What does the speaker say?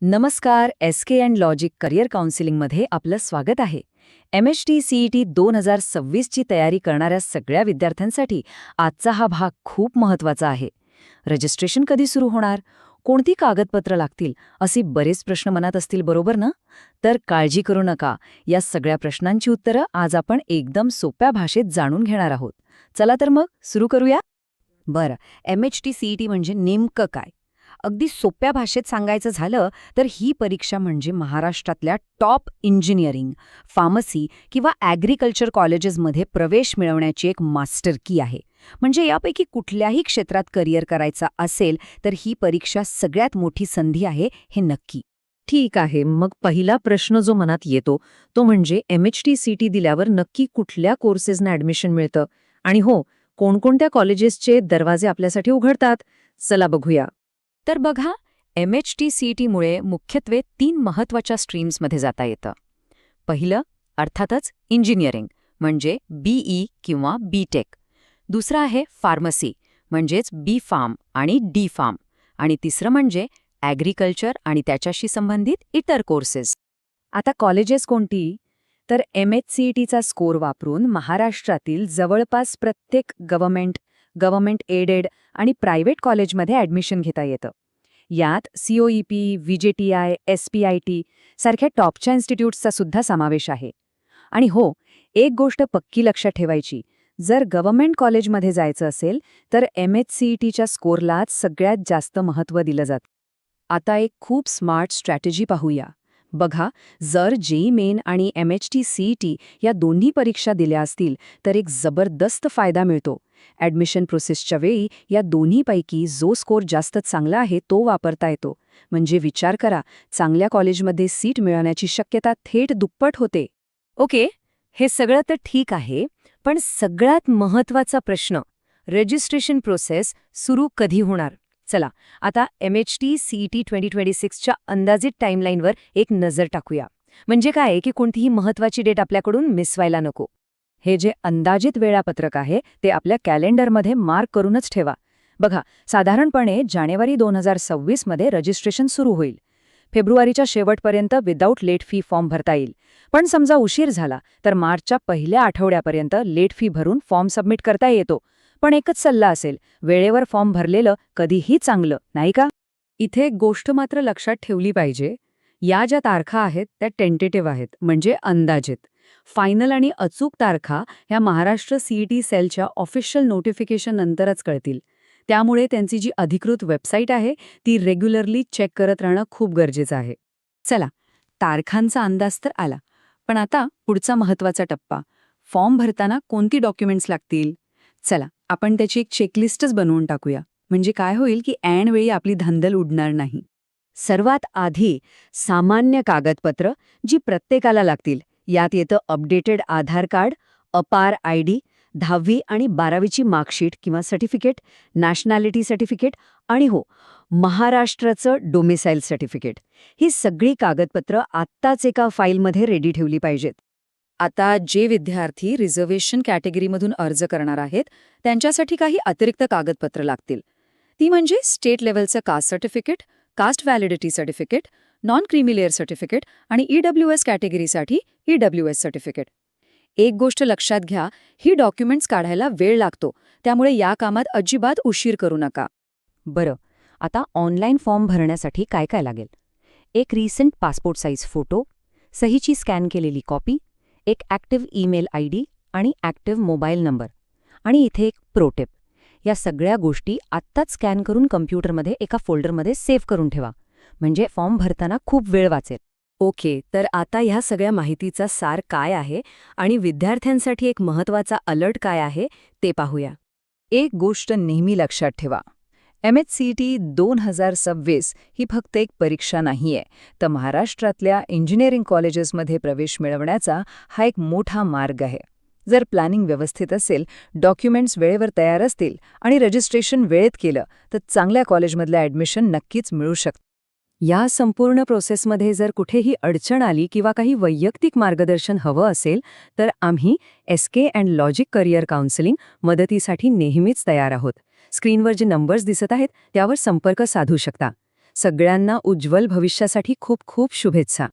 नमस्कार. SK and logic career काउन्सिलिंगमध्ये आपलं स्वागत आहे. MHT CET 2026 ची तयारी करणाऱ्या सगळ्या विद्यार्थ्यांसाठी आजचा हा भाग खूप महत्त्वाचा आहे. रजिस्ट्रेशन कधी सुरू होणार, कोणती कागदपत्र लागतील, असे बरेच प्रश्न मनात असतील, बरोबर ना? तर काळजी करू नका. या सगळ्या प्रश्नांची उत्तरं आज आपण एकदम सोप्या भाषेत जाणून घेणार आहोत. चला तर मग सुरू करूया. बरं, MHT CET म्हणजे नेमकं काय? अगदी सोप्या भाषेत सांगायचं झालं तर ही परीक्षा म्हणजे महाराष्ट्रातल्या टॉप इंजिनिअरिंग, फार्मसी किंवा ॲग्रिकल्चर कॉलेजेसमध्ये प्रवेश मिळवण्याची एक मास्टर की आहे. म्हणजे यापैकी कुठल्याही क्षेत्रात करिअर करायचा असेल तर ही परीक्षा सगळ्यात मोठी संधी आहे, हे नक्की. ठीक आहे. मग पहिला प्रश्न जो मनात येतो तो म्हणजे MHT CET दिल्यावर नक्की कुठल्या कोर्सेसना ॲडमिशन मिळतं आणि हो, कोणकोणत्या कॉलेजेसचे दरवाजे आपल्यासाठी उघडतात? चला बघूया. तर बघा, MHT CETमुळे मुख्यत्वे 3 महत्त्वाच्या स्ट्रीम्समध्ये जाता येतं. पहिलं अर्थातच इंजिनिअरिंग म्हणजे BE किंवा BTech. दुसरं आहे फार्मसी म्हणजेच B.Pharm आणि D.Pharm. आणि तिसरं म्हणजे ॲग्रिकल्चर आणि त्याच्याशी संबंधित इतर कोर्सेस. आता कॉलेजेस कोणती? तर MHCETचा स्कोर वापरून महाराष्ट्रातील जवळपास प्रत्येक गव्हर्नमेंट एडेड आणि प्रायव्हेट कॉलेजमध्ये ॲडमिशन घेता येतं. यात COEP, VJTI, SPIT सारख्या टॉपच्या इन्स्टिट्यूट्सचा सुद्धा समावेश आहे. आणि हो, एक गोष्ट पक्की लक्षात ठेवायची, जर गव्हर्नमेंट कॉलेजमध्ये जायचं असेल तर MHCETच्या स्कोरलाच सगळ्यात जास्त महत्त्व दिलं जातं. आता एक खूप स्मार्ट स्ट्रॅटेजी पाहूया. बघा, जर JEE मेन आणि MHT CET या दोन्ही परीक्षा दिल्या असतील तर एक जबरदस्त फायदा मिळतो. ॲडमिशन प्रोसेसच्या वेळी या दोन्हीपैकी जो स्कोर जास्त चांगला आहे तो वापरता येतो. म्हणजे विचार करा, चांगल्या कॉलेजमध्ये सीट मिळवण्याची शक्यता थेट दुप्पट होते. ओके, हे सगळं तर ठीक आहे, पण सगळ्यात महत्त्वाचा प्रश्न, रजिस्ट्रेशन प्रोसेस सुरू कधी होणार? चला, आता MHT CET 2026च्या अंदाजित टाईमलाईनवर एक नजर टाकूया. म्हणजे काय की कोणतीही महत्त्वाची डेट आपल्याकडून मिस व्हायला नको. हे जे अंदाजित वेळापत्रक आहे ते आपल्या कॅलेंडरमध्ये मार्क करूनच ठेवा. बघा, साधारणपणे जानेवारी 2026 मध्ये रजिस्ट्रेशन सुरू होईल. फेब्रुवारीच्या शेवटपर्यंत विदाऊट लेट फी फॉर्म भरता येईल. पण समजा उशीर झाला तर मार्चच्या पहिल्या आठवड्यापर्यंत लेट फी भरून फॉर्म सबमिट करता येतो. पण एकच सल्ला असेल, वेळेवर फॉर्म भरलेलं कधीही चांगलं, नाही का? इथे एक गोष्ट मात्र लक्षात ठेवली पाहिजे. या ज्या तारखा आहेत त्या टेंटेटिव्ह आहेत, म्हणजे अंदाजित. फायनल आणि अचूक तारखा ह्या महाराष्ट्र CET सेलच्या ऑफिशियल नोटिफिकेशन नंतरच कळतील. त्यामुळे त्यांची जी अधिकृत वेबसाईट आहे ती रेग्युलरली चेक करत राहणं खूप गरजेचं आहे. चला, तारखांचा अंदाज तर आला. पण आता पुढचा महत्त्वाचा टप्पा, फॉर्म भरताना कोणती डॉक्युमेंट्स लागतील? चला, आपण त्याची एक चेकलिस्टच बनवून टाकूया. म्हणजे काय होईल की ऐन वेळी आपली धांदल उडणार नाही. सर्वात आधी सामान्य कागदपत्र जी प्रत्येकाला लागतील. यात येतं अपडेटेड आधार कार्ड, अपार ID, 10वी आणि 12वीची मार्कशीट किंवा सर्टिफिकेट, नॅशनॅलिटी सर्टिफिकेट आणि हो, महाराष्ट्राचं डोमिसाईल सर्टिफिकेट. ही सगळी कागदपत्र आत्ताच एका फाईलमध्ये रेडी ठेवली पाहिजेत. आता जे विद्यार्थी रिझर्वेशन कॅटेगरीमधून अर्ज करणार आहेत त्यांच्यासाठी काही अतिरिक्त कागदपत्र लागतील. ती म्हणजे स्टेट लेव्हलचं caste certificate, caste validity certificate, non creamy certificate आणि EWS कॅटेगरीसाठी EWS सर्टिफिकेट. एक गोष्ट लक्षात घ्या, ही डॉक्युमेंट्स काढायला वेळ लागतो, त्यामुळे या कामात अजिबात उशीर करू नका. बरं, आता ऑनलाईन फॉर्म भरण्यासाठी काय काय लागेल? एक रिसेंट पासपोर्ट साईज फोटो, सहीची स्कॅन केलेली कॉपी, एक ॲक्टिव्ह ईमेल ID आणि ॲक्टिव्ह मोबाईल नंबर. आणि इथे एक प्रोटिप, या सगळ्या गोष्टी आत्ताच स्कॅन करून कम्प्युटरमध्ये एका फोल्डरमध्ये सेव्ह करून ठेवा. म्हणजे फॉर्म भरताना खूप वेळ वाचेल. ओके, तर आता ह्या सगळ्या माहितीचा सार काय आहे आणि विद्यार्थ्यांसाठी एक महत्त्वाचा अलर्ट काय आहे ते पाहूया. एक गोष्ट नेहमी लक्षात ठेवा, MHCET 2026 ही फक्त एक परीक्षा नाहीये, तर महाराष्ट्रातल्या इंजिनिअरिंग कॉलेजेसमध्ये प्रवेश मिळवण्याचा हा एक मोठा मार्ग आहे. जर प्लॅनिंग व्यवस्थित असेल, डॉक्युमेंट्स वेळेवर तयार असतील आणि रजिस्ट्रेशन वेळेत केलं तर चांगल्या कॉलेजमधलं ॲडमिशन नक्कीच मिळू शकतं. या संपूर्ण प्रोसेसमध्ये जर कुठेही अडचण आली किंवा काही वैयक्तिक मार्गदर्शन हवं असेल तर आम्ही SK and logic career counselling मदतीसाठी नेहमीच तयार आहोत. स्क्रीनवर जे नंबर्स दिसत आहेत त्यावर संपर्क साधू शकता. सगळ्यांना उज्ज्वल भविष्यासाठी खूप खूप शुभेच्छा.